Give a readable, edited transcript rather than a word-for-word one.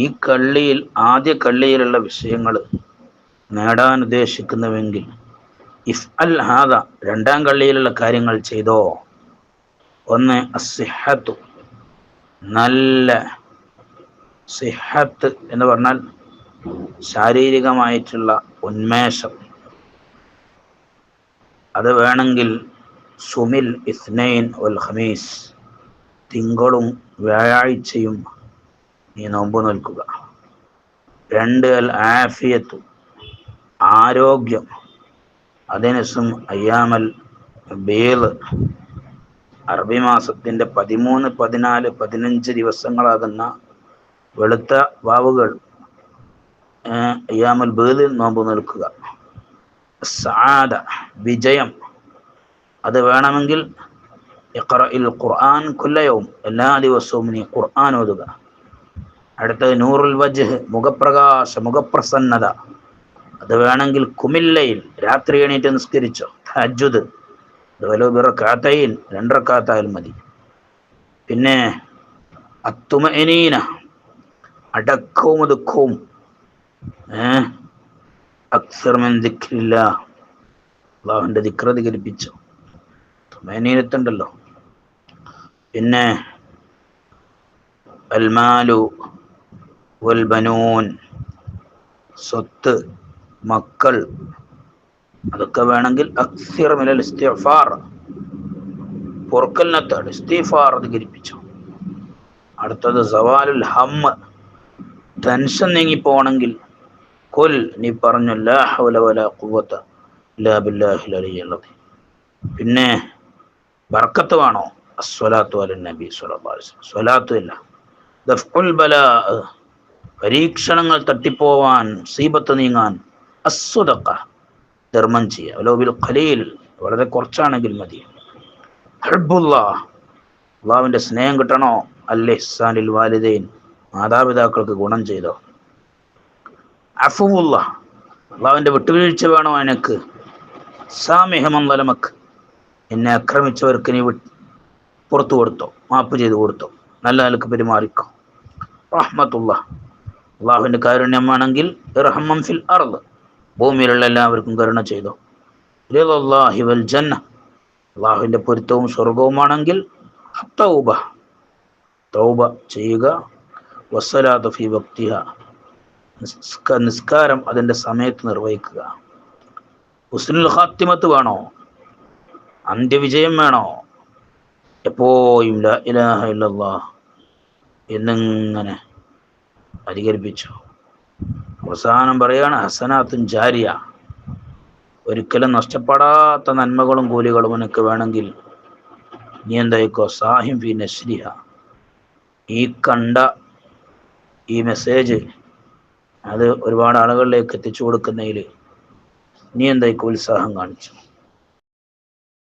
ഈ കള്ളിയിൽ ആദ്യ കള്ളിയിലുള്ള വിഷയങ്ങൾ നേടാൻ ഉദ്ദേശിക്കുന്നുവെങ്കിൽ ഇഫ് അൽ ഹാദ രണ്ടാം കള്ളിയിലുള്ള കാര്യങ്ങൾ ചെയ്തോ. ഒന്ന് അസ്സിഹത്തു, നല്ല സിഹത്ത് എന്ന് പറഞ്ഞാൽ ശാരീരികമായിട്ടുള്ള ഉന്മേഷം. അത് വേണമെങ്കിൽ സുമിൽ ഇസ്നൈൻ വൽ ഖമീസ്, തിങ്കളും വ്യാഴാഴ്ചയും നീ നോമ്പ് നിൽക്കുക. രണ്ട് അൽ ആഫിയത്തു, ആരോഗ്യം. അതിനസും അയ്യാമൽ ബീള്, അറബി മാസത്തിന്റെ 13, 14, 15 ദിവസങ്ങളാകുന്ന വെളുത്ത വാവുകൾ അയ്യാമുൽ ബീളിൽ നോമ്പ് നിൽക്കുക. സആദ, വിജയം. അത് വേണമെങ്കിൽ ഇഖ്റഇൽ ഖുർആൻ കുല്ല യൗം, എല്ലാ ദിവസവും നീ ഖുർആൻ ഓതുക. അടുത്തത് നൂറുൽ വജ്ഹ്, മുഖപ്രകാശ, മുഖപ്രസന്നത. അത് വേണമെങ്കിൽ കുമില്ലയിൽ, രാത്രി എണീറ്റ് നിസ്കരിച്ചോ. തഹജ്ജുദ്, അതുപോലെ ബിറകഅതൈൻ, 2 റക്അത്തായാലും മതി. പിന്നെ അത്തുമഇനീന, അടക്കവും ഒതുക്കവും. അക്സർ മിൻ ദിക്രില്ലാഹ്, അല്ലാഹുവിന്റെ ദിക്ർ അധികരിപ്പിച്ചു. തുമഅനീനത്തുണ്ടല്ലോ. പിന്നെ അൽമാലു വൽ ബനൂൻ, സ്വത്ത്, മക്കൾ. അതൊക്കെ വേണമെങ്കിൽ അക്സിർ മിനൽ ഇസ്തിഗ്ഫാർ, പൊറുക്കലിനത്താണ് ഇസ്തിഗ്ഫാർ അധികരിപ്പിച്ചു. അടുത്തത് സവാലുൽ ഹമ്മ്, ടെൻഷൻ നീങ്ങിപ്പോണെങ്കിൽ കുൽ, നീ പറഞ്ഞു ലാ ഹൗല വലാ ഖുവത ഇല്ലാ ബില്ലാഹിൽ അലിയ്യിൽ അദീം. പിന്നെ ബർക്കത്ത് വേണോ? അസ്സലാത്തു അലൻ നബി സ്വല്ലല്ലാഹു അലൈഹി വസല്ലം, സ്വലാത്തു ഇല്ല. ദഫ്ഉൽ ബലാ, പരീക്ഷണങ്ങൾ തട്ടിപ്പോവാൻ, മുസീബത്ത് നീങ്ങാൻ. അസ്സദഖ, ധർമ്മം ചെയ്യുക. വലൗ ബിൽ ഖലീൽ, വളരെ കുറച്ചാണെങ്കിൽ മതി. ഹബ്ബുല്ലാഹ്, അള്ളാഹുവിന്റെ സ്നേഹം കിട്ടണോ? അൽ ഇഹ്സാനിൽ വാലിദൈൻ, മാതാപിതാക്കൾക്ക് ഗുണം ചെയ്തോ. അഫുവുല്ലാഹ്, അള്ളാഹുവിന്റെ വിട്ടുവീഴ്ച വേണോ എനിക്ക്? സാമിഹ മൻ ളലമക്, എന്നെ ആക്രമിച്ചവർക്ക് നീ പുറത്തു കൊടുത്തോ, മാപ്പ് ചെയ്തു കൊടുത്തോ, നല്ല നിലക്ക് പെരുമാറിക്കോ. റഹ്മത്തുല്ലാഹ്, അള്ളാഹുവിന്റെ കാരുണ്യം വേണമെങ്കിൽ ഇർഹം മൻ ഫിൽ അർദ്, ഭൂമിയിലുള്ള എല്ലാവർക്കും കരുണ ചെയ്തോ. റിളല്ലാഹി വൽ ജന്ന, അള്ളാഹുവിന്റെ പൊരുത്തവും സ്വർഗവുമാണെങ്കിൽ തൗബ, തൗബ ചെയ്യുക. വസ്സലാത്തു ഫീ വഖ്തിഹ, നിസ്കാരം അതിന്റെ സമയത്ത് നിർവഹിക്കുക. ഹുസ്നുൽ ഖാത്തിമത്ത് വേണോ? അന്ത്യവിജയം വേണോ? എപ്പോഴും ലാ ഇലാഹ ഇല്ലല്ലാഹ് എന്നിങ്ങനെ അധികരിപ്പിച്ചു. അവസാനം പറയാണ് ഹസനാത്തുൻ ജാരിയ, ഒരിക്കലും നഷ്ടപ്പെടാത്ത നന്മകളും കൂലികളും എനിക്ക് വേണമെങ്കിൽ നീ എന്തായിക്കോ. സാഹിം ഫി നശ്രിഹ, ഈ കണ്ട ഈ മെസ്സേജ് അത് ഒരുപാട് ആളുകളിലേക്ക് എത്തിച്ചു കൊടുക്കുന്നതിൽ നീ എന്തായിക്കോ ഉത്സാഹം കാണിച്ചു.